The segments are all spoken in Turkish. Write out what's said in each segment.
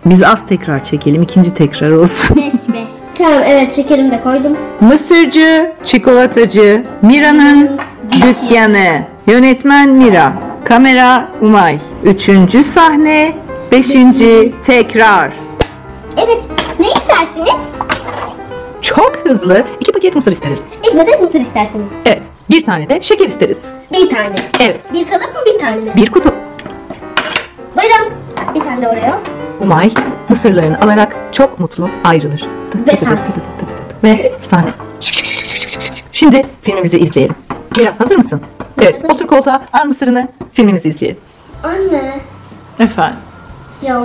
Biz az tekrar çekelim. İkinci tekrar olsun. 5. Tamam, evet, şekerim de koydum. Mısırcı, çikolatacı, Mira'nın dükkanı. Yönetmen Mira. Kamera Umay. 3. sahne. 5. tekrar. Evet, ne istersiniz? Çok hızlı 2 paket mısır isteriz. 2 paket mısır istersiniz. Evet. 1 tane de şeker isteriz. 1 tane. Evet. 1 kalıp mı, 1 tane mi? 1 kutu. Buyurun. 1 tane de oraya. Umay mısırlarını alarak çok mutlu ayrılır. Ve sahne. Ve sahne. Şimdi filmimizi izleyelim. Mira, hazır mısın? Evet. Hazırım. Otur koltuğa, al mısırını, filmimizi izleyelim. Anne, Efendim. ya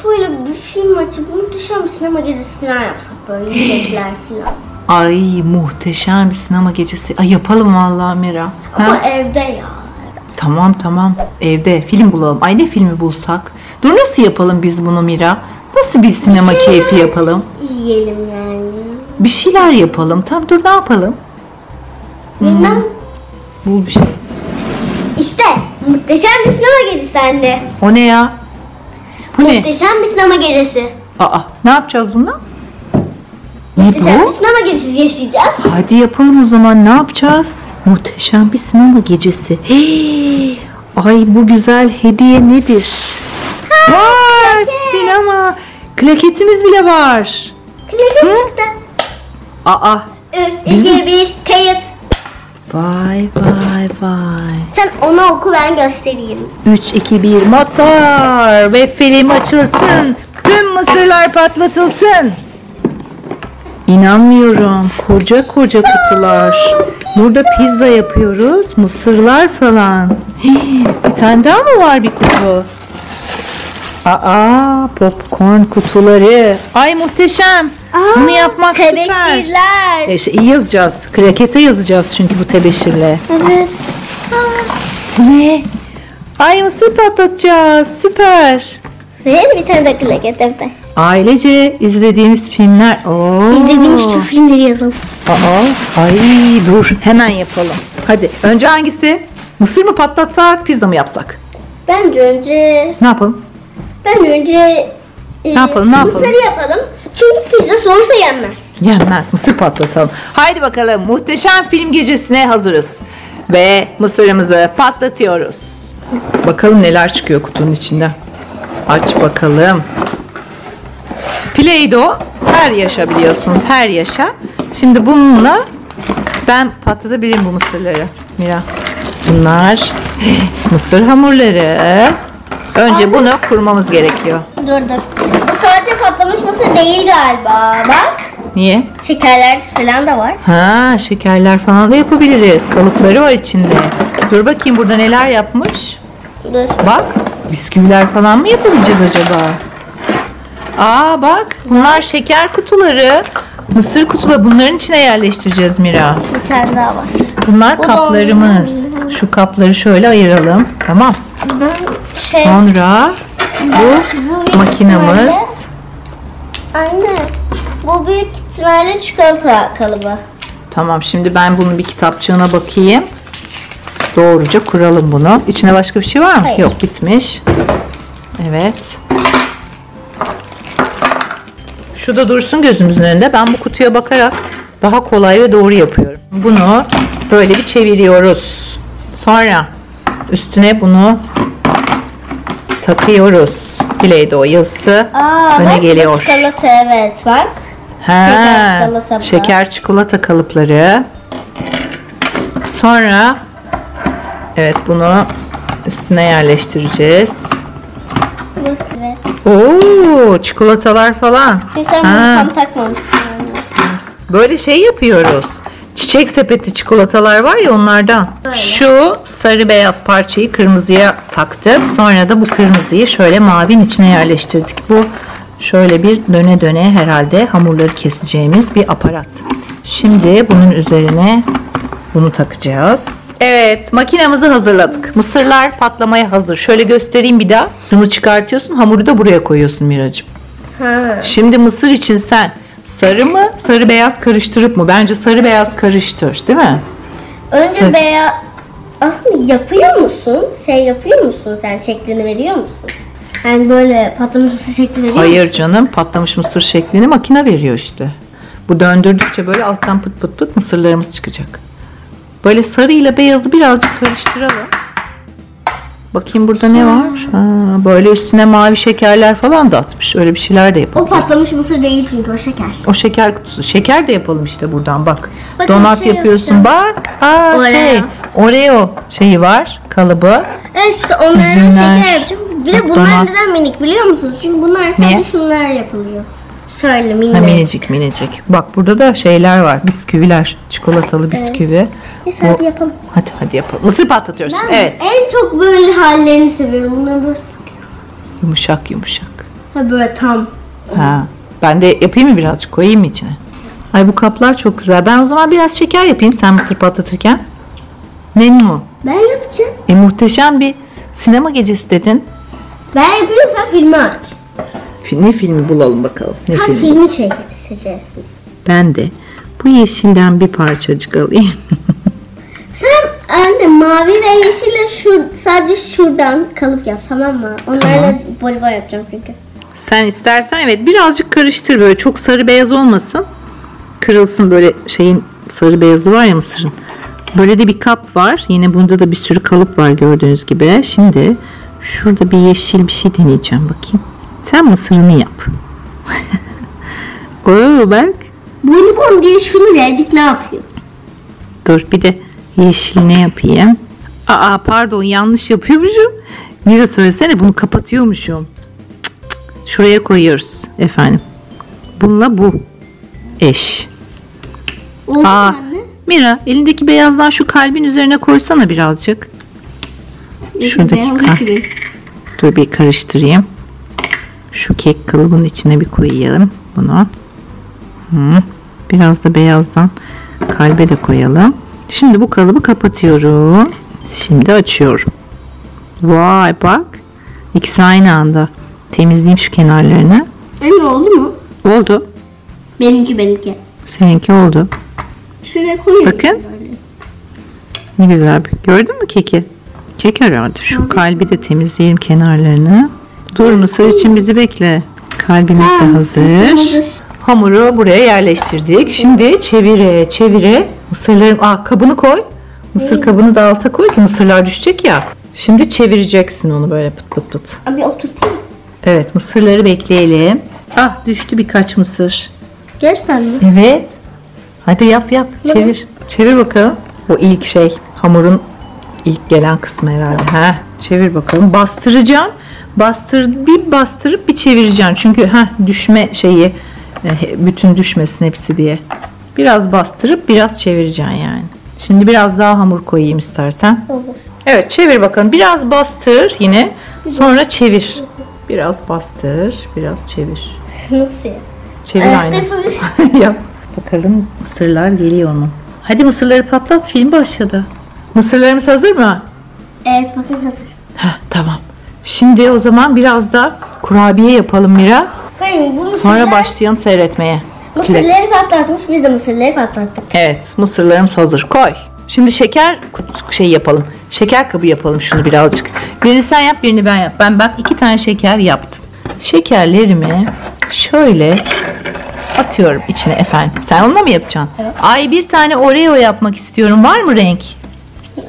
böyle bir film açıp muhteşem bir sinema gecesi falan yapsak, böyle yiyecekler falan. Ay, muhteşem bir sinema gecesi. Ay, yapalım vallahi Mira. Ama Ha? evde ya. Tamam. Evde film bulalım. Ay, ne filmi bulsak? Dur, nasıl yapalım biz bunu Mira? Nasıl bir sinema keyfi yapalım? Yiyelim yani. Bir şeyler yapalım. Tamam, dur, ne yapalım? Bilmem. Bul bir şey. İşte muhteşem bir sinema gecesi anne. O ne ya? Bu ne? Muhteşem bir sinema gecesi. Aa, ne yapacağız bununla? Ne Muhteşem bir bu? sinema gecesi yaşayacağız. Hadi yapalım o zaman. Ne yapacağız? Muhteşem bir sinema gecesi. Hey! Ay, bu güzel hediye nedir? Var, sinema. Klaketimiz bile var. Klakem çıktı. Aa, 3, 2, 1, kayıt. vay. Sen onu oku, ben göstereyim. 3, 2, 1 motor ve film açılsın. Tüm mısırlar patlatılsın. İnanmıyorum. Koca kutular. Burada pizza yapıyoruz. Mısırlar falan. Hii, bir tane daha mı var bir kutu? Aa, popcorn kutuları. Ay, muhteşem. Bunu yapmak süper. Tebeşirler. İyi yazacağız. Krakete yazacağız çünkü bu tebeşirle. Evet. Ne? Ay, mısır patlatacağız. Süper. Ve bir tane de klaket defter. Ailece izlediğimiz filmler. Oo. İzlediğimiz tüm filmleri yazalım. Ay, dur, hemen yapalım. Hadi, önce hangisi? Mısır mı patlatsak, pizza mı yapsak? Bence önce Ne yapalım? mısırı yapalım. Çünkü pizza soğursa yenmez. Yenmez, mısır patlatalım. Haydi bakalım, muhteşem film gecesine hazırız. Ve mısırımızı patlatıyoruz. Bakalım neler çıkıyor kutunun içinden. Aç bakalım. Play-Doh her yaşa, biliyorsunuz, her yaşa. Şimdi bununla ben patlatabilirim bu mısırları Mira. Bunlar mısır hamurları. Önce bunu kurmamız gerekiyor. Dur. Bu sadece patlamış mısır değil galiba. Bak. Niye? Şekerler falan da var. Ha, şekerler falan da yapabiliriz. Kalıpları var içinde. Dur bakayım, burada neler yapmış. Dur. Bak, bisküviler falan mı yapabileceğiz acaba? Aa, bak, bunlar şeker kutuları. Mısır kutuları, bunların içine yerleştireceğiz Mira. Bir tane daha var. Bunlar Bu da kaplarımız. Şu kapları şöyle ayıralım. Tamam. Sonra bu makinamız. Anne. Bu büyük ihtimalle çikolata kalıbı. Tamam, şimdi ben bunun bir kitapçığına bakayım. Doğruca kuralım bunu. İçine başka bir şey var mı? Hayır. Yok, bitmiş. Evet. Şu da dursun gözümüzün önünde. Ben bu kutuya bakarak daha kolay ve doğru yapıyorum. Bunu böyle bir çeviriyoruz. Sonra üstüne bunu takıyoruz. Play-Doh yazısı öne bak, geliyor. Çikolata, evet, bak. Şeker, çikolata bu. Şeker çikolata kalıpları. Sonra evet, bunu üstüne yerleştireceğiz. Evet. Oo, çikolatalar falan. Çünkü sen bunu tam takmamışsın. Böyle şey yapıyoruz. Çiçek sepeti çikolatalar var ya, onlardan. Böyle. Şu sarı beyaz parçayı kırmızıya taktık. Sonra da bu kırmızıyı şöyle mavinin içine yerleştirdik. Bu şöyle bir döne döne herhalde hamurları keseceğimiz bir aparat. Şimdi bunun üzerine bunu takacağız. Evet, makinamızı hazırladık. Mısırlar patlamaya hazır. Şöyle göstereyim bir daha. Bunu çıkartıyorsun, hamuru da buraya koyuyorsun Miracığım. Şimdi mısır için sen sarı mı, sarı beyaz karıştırıp mı? Bence sarı beyaz karıştır, değil mi? Önce aslında yapıyor musun? Yapıyor musun sen? Şeklini veriyor musun? Yani böyle patlamış mısır şekli veriyor. Hayır canım, patlamış mısır şeklini makine veriyor işte. Bu döndürdükçe böyle alttan pıt pıt pıt mısırlarımız çıkacak. Böyle sarı ile beyazı birazcık karıştıralım. Bakayım burada ne var? Ha, böyle üstüne mavi şekerler falan da atmış. Öyle bir şeyler de O yapalım. patlamış mısır değil çünkü o şeker. O şeker kutusu. Şeker de yapalım işte buradan bak. Bakın Donat şey yapıyorsun yapacağım. bak. Aa Oreo. Oreo şeyi var, kalıbı. Evet işte onlardan Üzümler, şeker yapacağım. Bir de bunlar donat. neden minik biliyor musunuz? Çünkü bunlar sadece Niye? şunlar yapılıyor. Şöyle Ha, minik. minicik minicik. Bak burada da şeyler var. Bisküviler. Çikolatalı bisküvi. Neyse hadi yapalım. Hadi yapalım. Mısır patlatıyoruz. Ben Evet. en çok böyle hallerini seviyorum. Bunları böyle Yumuşak yumuşak. ha böyle tam. Ha. Ben de yapayım mı birazcık? Koyayım mı içine? Ay bu kaplar çok güzel. Ben o zaman biraz şeker yapayım sen mısır patlatırken. Memnun mu? Ben yapacağım. Muhteşem bir sinema gecesi dedin. Ben yapıyorum sen filmi aç. Ne filmi bulalım bakalım. Ne Sen filmi? filmi seçersin. Ben de bu yeşilden bir parçacık alayım. Sen anne mavi ve yeşille sadece şuradan kalıp yap tamam mı? Onlarla voleybol yapacağım çünkü. Sen istersen evet birazcık karıştır böyle çok sarı beyaz olmasın. Kırılsın böyle şeyin sarı beyazı var ya mısırın. Böyle de bir kap var. Yine bunda da bir sürü kalıp var gördüğünüz gibi. Şimdi şurada bir yeşil bir şey deneyeceğim bakayım. Sen mısırını yap. Oo bak. Bonibon diye şunu verdik ne yapıyor? Dur bir de yeşil ne yapayım? Aa pardon yanlış yapıyormuşum. Mira söylesene bunu kapatıyormuşum. Cık cık. Şuraya koyuyoruz efendim. Bununla bu eş. Oldu mu Aa, anne? Mira elindeki beyazdan şu kalbin üzerine koysana birazcık. Şuradaki Beyazı kalp. kırayım. Dur bir karıştırayım. Şu kek kalıbının içine bir koyalım bunu. Biraz da beyazdan kalbe de koyalım. Şimdi bu kalıbı kapatıyorum. Şimdi açıyorum. Vay bak. İkisi aynı anda. Temizleyeyim şu kenarlarını. Anne oldu mu? Oldu. Benimki. Seninki oldu. Şuraya koyuyorum. Bakın. Böyle. Ne güzel. Gördün mü keki? Kek herhalde. Şu kalbi de temizleyelim kenarlarını. Dur mısır için bizi bekle. Kalbimiz de hazır. Hamuru buraya yerleştirdik. Şimdi çevire mısırları kabını koy. Mısır kabını da alta koy ki mısırlar düşecek ya. Şimdi çevireceksin onu böyle pıt pıt pıt. Abi oturtayım. Evet mısırları bekleyelim. Ah düştü birkaç mısır. Gerçekten mi? Evet. Hadi yap çevir. Çevir bakalım. O ilk hamurun ilk gelen kısmı herhalde. Çevir bakalım. Bastıracaksın. Bastırıp bir çevireceksin. Çünkü düşme şeyi bütün düşmesin hepsi diye. Biraz bastırıp biraz çevireceksin yani. Şimdi biraz daha hamur koyayım istersen. Olur. Evet çevir bakalım. Biraz bastır yine. Sonra çevir. Biraz bastır. Biraz çevir. Nasıl ya? Çevir Ayakta aynı. yapabilirim. Yap. Bakalım mısırlar geliyor mu? Hadi mısırları patlat. Film başladı. Mısırlarımız hazır mı? Evet bakın hazır. Tamam. Şimdi o zaman biraz da kurabiye yapalım Mira. Ben bu mısırlar, Sonra başlayalım seyretmeye. mısırları patlatmış biz de mısırları patlattık. Evet, mısırlarımız hazır. Koy. Şimdi şeker yapalım. Şeker kabı yapalım şunu birazcık. Birini sen yap, birini ben yap. Ben bak 2 tane şeker yaptım. Şekerlerimi şöyle atıyorum içine efendim. Sen onunla mı yapacaksın? Evet. Ay bir tane Oreo yapmak istiyorum. Var mı renk?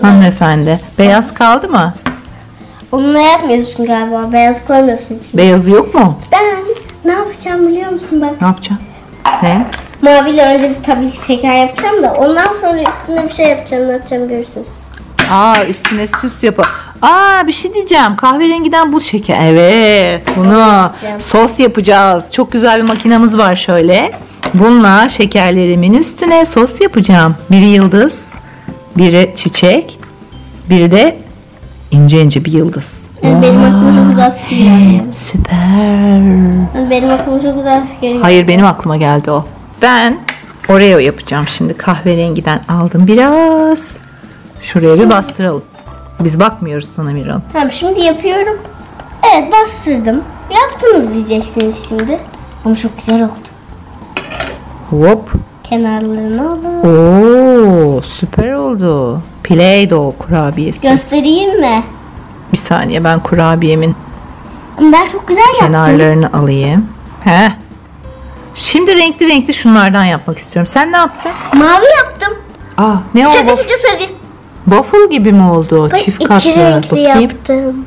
Hanımefendi. Beyaz kaldı mı? Onunla yapmıyorsun galiba. Beyaz koymuyorsun içine. Beyazı yok mu? Ben ne yapacağım biliyor musun bak. Ne yapacaksın? Ne? Maviyle önce bir tabii şeker yapacağım da ondan sonra üstüne bir şey yapacağım. Ne yapacağım görürsünüz. Üstüne süs yap. Bir şey diyeceğim. Kahverengiden bu şeker. Evet. Bunu yapacağım. sos yapacağız. Çok güzel bir makinamız var şöyle. Bununla şekerlerimin üstüne sos yapacağım. Biri yıldız, biri çiçek, biri de ince ince bir yıldız. Yani benim aklıma çok güzel fikir geldi. Süper. Yani benim aklıma çok güzel fikir geldi. Hayır benim aklıma geldi o. Ben Oreo yapacağım şimdi. Kahverengiden aldım biraz. Şuraya bir bastıralım. Biz bakmıyoruz sana Miran. Tamam şimdi yapıyorum. Evet bastırdım. Yaptınız diyeceksiniz şimdi. Ama çok güzel oldu. Hop. Kenarlarını alın. Oo, süper oldu. Play-Doh kurabiyesi. Göstereyim mi? Bir saniye ben kurabiyemin Ben çok güzel yaptım. Kenarlarını alayım. He. Şimdi renkli renkli şunlardan yapmak istiyorum. Sen ne yaptın? Mavi yaptım. Aa, ne Şaka oldu? şaka sarı. Waffle gibi mi oldu? Bak, Çift iki katlı. renkli Bakayım. yaptım.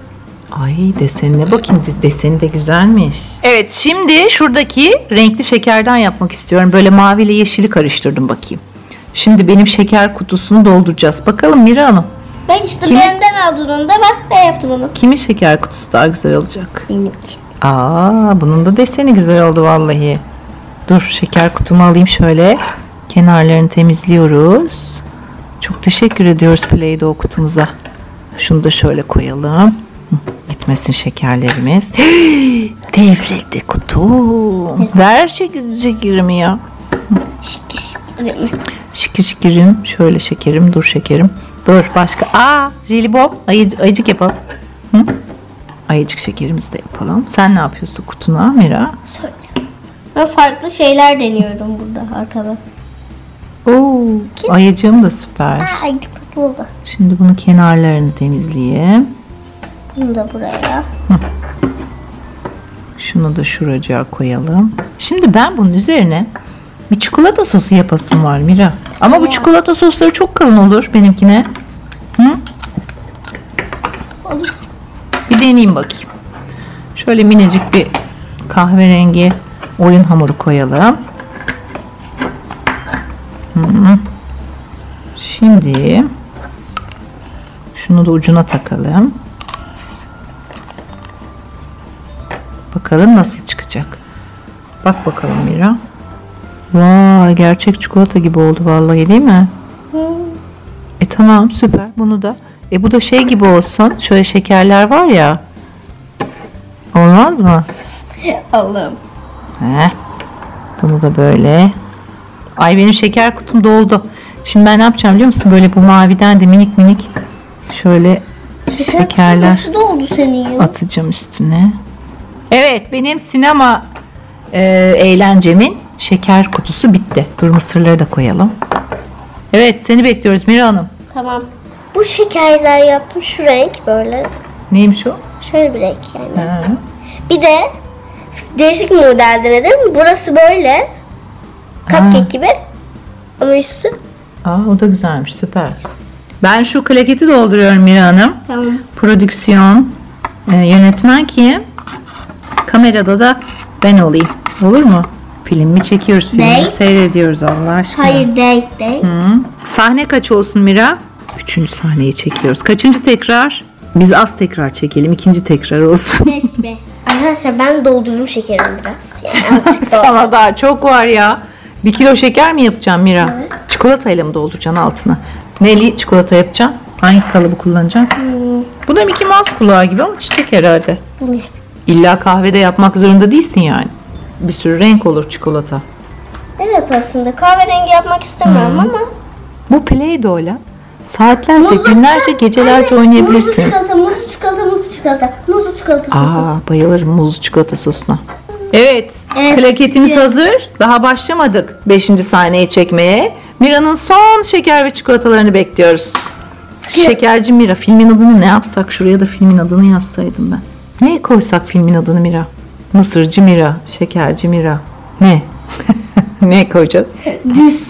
Ay desenine bakayım. Deseni de güzelmiş. Evet, şimdi şuradaki renkli şekerden yapmak istiyorum. Böyle mavi ile yeşili karıştırdım bakayım. Şimdi benim şeker kutusunu dolduracağız. Bakalım Mira Hanım. Bak işte Kim? benden aldın onu da bak ben yaptım onu. Kimin şeker kutusu daha güzel olacak? Benimki. Aa, bunun da deseni güzel oldu vallahi. Dur, şeker kutumu alayım şöyle. Kenarlarını temizliyoruz. Çok teşekkür ediyoruz Play-Doh kutumuza. Şunu da şöyle koyalım. Hı, gitmesin şekerlerimiz. Devrildi kutu. Ver şekerimi ya. Şık şık değil mi? Şekerim. Şöyle şekerim. Dur şekerim. Dur başka. Aa, jelibon. Ayıcık yapalım. Hı? Ayıcık şekerimizi de yapalım. Sen ne yapıyorsun kutuna Mira? Söyle. Ben farklı şeyler deniyorum burada arkada. Oo, ayıcığım da süper. Aa, acık tatlı oldu. Şimdi bunun kenarlarını temizleyeyim. Bunu da buraya. Şunu da şuracığa koyalım. Şimdi ben bunun üzerine bir çikolata sosu yapasım var Mira. Ama bu çikolata sosları çok kalın olur benimkine. Hı? Olur. Bir deneyeyim bakayım. Şöyle minicik bir kahverengi oyun hamuru koyalım. Hı. Şimdi şunu da ucuna takalım. Bakalım nasıl çıkacak. Bak bakalım Mira. Vay, gerçek çikolata gibi oldu vallahi, değil mi? Tamam, süper. Bunu da bu da şey gibi olsun. Şöyle şekerler var ya. Olmaz mı? Allah'ım. Heh. Bunu da böyle. Ay, benim şeker kutum doldu. Şimdi ben ne yapacağım biliyor musun? Böyle bu maviden de minik minik şöyle şekerler Nasıl oldu senin ya? atacağım üstüne. Evet, benim sinema eğlencemin şeker kutusu bitti. Dur, mısırları da koyalım. Evet, seni bekliyoruz Mira Hanım. Tamam. Bu şekerler yaptım. Şu renk böyle. Neymiş o? Şöyle bir renk yani. Ha. Bir de değişik bir model denedim. Burası böyle. Cupcake gibi. Ama üstü. Aa, o da güzelmiş, süper. Ben şu klaketi dolduruyorum Mira Hanım. Tamam. Prodüksiyon yönetmen kim? Kamerada da ben olayım. Olur mu? Film mi çekiyoruz? Filmi Değil. seyrediyoruz Allah aşkına. Hayır değil. Hı. Sahne kaç olsun Mira? 3. sahneyi çekiyoruz. Kaçıncı tekrar? Biz az tekrar çekelim. 2. tekrar olsun. 5. Arkadaşlar ben doldururum şekerimi biraz. Yani azıcık daha. Sana daha çok var ya. 1 kilo şeker mi yapacağım Mira? Evet. Çikolatayla mı dolduracaksın altına? Neli çikolata yapacaksın? Hangi kalıbı kullanacaksın? Bu da Mickey Mouse kulağı gibi ama çiçek herhalde. Bunu İlla kahvede yapmak zorunda değilsin yani. Bir sürü renk olur çikolata. Evet, aslında kahverengi yapmak istemiyorum ama. Bu Play-Doh'la saatlerce, günlerce, gecelerce oynayabilirsiniz. Muzlu çikolata. Muzlu çikolata sosu. Aa, bayılırım muzlu çikolata sosuna. Evet, Evet, plaketimiz evet. hazır. Daha başlamadık 5. sahneyi çekmeye. Mira'nın son şeker ve çikolatalarını bekliyoruz. Şekerci Mira. Filmin adını ne yapsak? Şuraya da filmin adını yazsaydım ben. Ne koysak filmin adını Mira? Mısırcı Mira, şekerci Mira. Ne? Ne koyacağız? Düz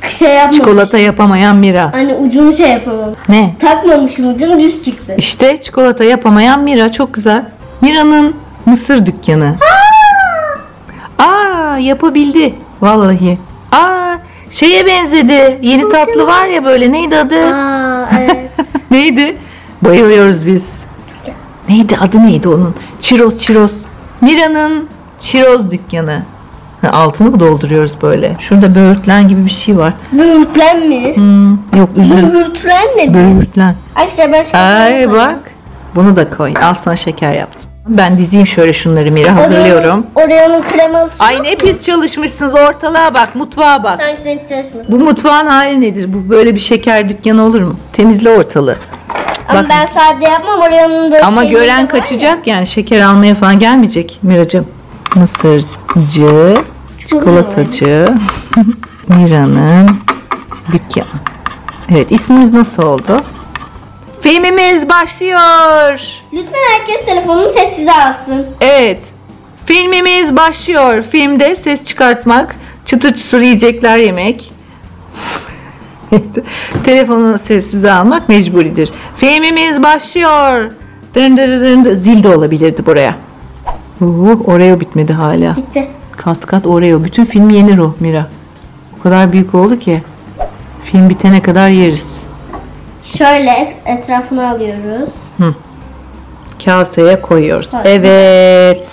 şey yapmamış. Çikolata yapamayan Mira. Hani ucunu şey yapamam. Ne? Takmamışım, ucunu düz çıktı. İşte çikolata yapamayan Mira, çok güzel. Mira'nın mısır dükkanı. Aa, yapabildi vallahi. Aa, şeye benzedi. Yeni tatlı var ya böyle, neydi adı? Aa, evet. Neydi? Bayılıyoruz biz. Neydi adı, neydi onun? Çiroz. Mira'nın çiroz dükkanı. Ha, altını mı dolduruyoruz böyle? Şurada böğürtlen gibi bir şey var. Böğürtlen mi? Yok, üzüm. Böğürtlen ne? Böğürtlen. Arkadaşlar ben Ay bak. Bunu da koy. Al sana şeker yaptım. Ben dizeyim şöyle şunları Mira, hazırlıyorum. Oreo'nun kremalısı. Ay ne pis çalışmışsınız, ortalığa bak, mutfağa bak. Sanki sen hiç çalışmadın. Bu mutfağın hali nedir? Bu böyle bir şeker dükkanı olur mu? Temizle ortalığı. Ama Bak. ben sade yapmam, Oreo'nun böyle Ama şeyleri de gören var kaçacak yani, şeker almaya falan gelmeyecek Miracığım. Mısırcı, çikolatacı, Mira'nın dükkanı. Evet, isminiz nasıl oldu? Filmimiz başlıyor. Lütfen herkes telefonunu sessize alsın. Evet. Filmimiz başlıyor. Filmde ses çıkartmak, çıtır çıtır yiyecekler yemek. Telefonu sessize almak mecburidir. Filmimiz başlıyor. Dın dın dın dın. Zil de olabilirdi buraya. Oreo bitmedi hala. Bitti. Kat kat Oreo. Bütün film yenir o Mira. O kadar büyük oldu ki. Film bitene kadar yeriz. Şöyle etrafını alıyoruz. Kaseye koyuyoruz. Koy. Evet.